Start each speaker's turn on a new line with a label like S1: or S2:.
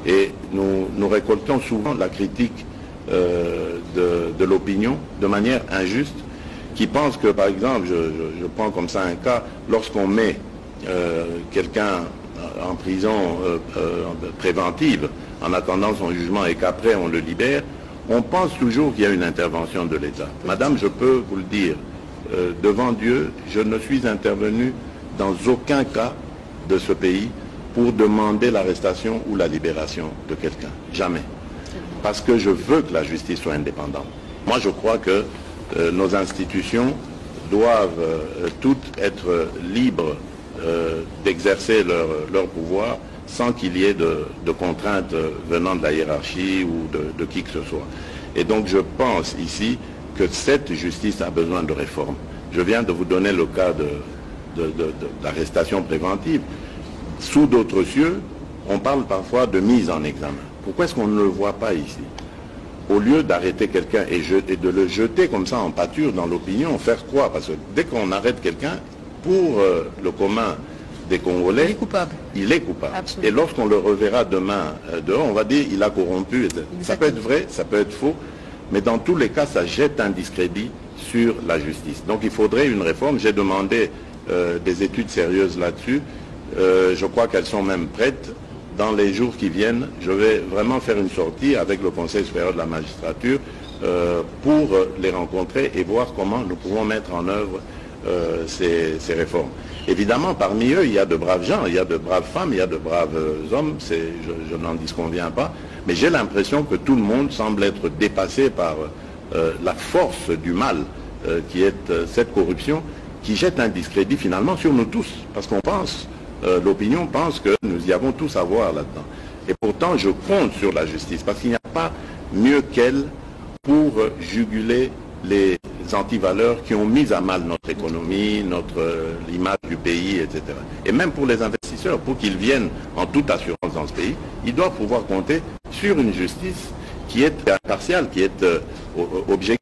S1: Et nous récoltons souvent la critique de l'opinion de manière injuste, qui pense que, par exemple, je prends comme ça un cas, lorsqu'on met quelqu'un en prison préventive en attendant son jugement et qu'après on le libère, on pense toujours qu'il y a une intervention de l'État. Madame, je peux vous le dire, devant Dieu, je ne suis intervenu dans aucun cas de ce pays pour demander l'arrestation ou la libération de quelqu'un. Jamais. Parce que je veux que la justice soit indépendante. Moi, je crois que nos institutions doivent toutes être libres d'exercer leur pouvoir sans qu'il y ait de contraintes venant de la hiérarchie ou de qui que ce soit. Et donc je pense ici que cette justice a besoin de réforme. Je viens de vous donner le cas de l'arrestation préventive. Sous d'autres cieux, on parle parfois de mise en examen. Pourquoi est-ce qu'on ne le voit pas ici? Au lieu d'arrêter quelqu'un et de le jeter comme ça en pâture dans l'opinion, faire quoi? Parce que dès qu'on arrête quelqu'un, pour le commun des Congolais,
S2: il est coupable.
S1: Il est coupable.
S2: Absolument.
S1: Et lorsqu'on le reverra demain dehors, on va dire il a corrompu. Ça peut être vrai, ça peut être faux, mais dans tous les cas, ça jette un discrédit sur la justice. Donc il faudrait une réforme. J'ai demandé des études sérieuses là-dessus. Je crois qu'elles sont même prêtes. Dans les jours qui viennent, je vais vraiment faire une sortie avec le Conseil supérieur de la magistrature pour les rencontrer et voir comment nous pouvons mettre en œuvre ces réformes. Évidemment, parmi eux, il y a de braves gens, il y a de braves femmes, il y a de braves hommes, je n'en disconviens pas, mais j'ai l'impression que tout le monde semble être dépassé par la force du mal qui est cette corruption, qui jette un discrédit finalement sur nous tous, parce qu'on pense, l'opinion pense que nous y avons tous à voir là-dedans. Et pourtant, je compte sur la justice, parce qu'il n'y a pas mieux qu'elle pour juguler les antivaleurs qui ont mis à mal notre économie, l'image du pays, etc. Et même pour les investisseurs, pour qu'ils viennent en toute assurance dans ce pays, ils doivent pouvoir compter sur une justice qui est impartiale, qui est objective.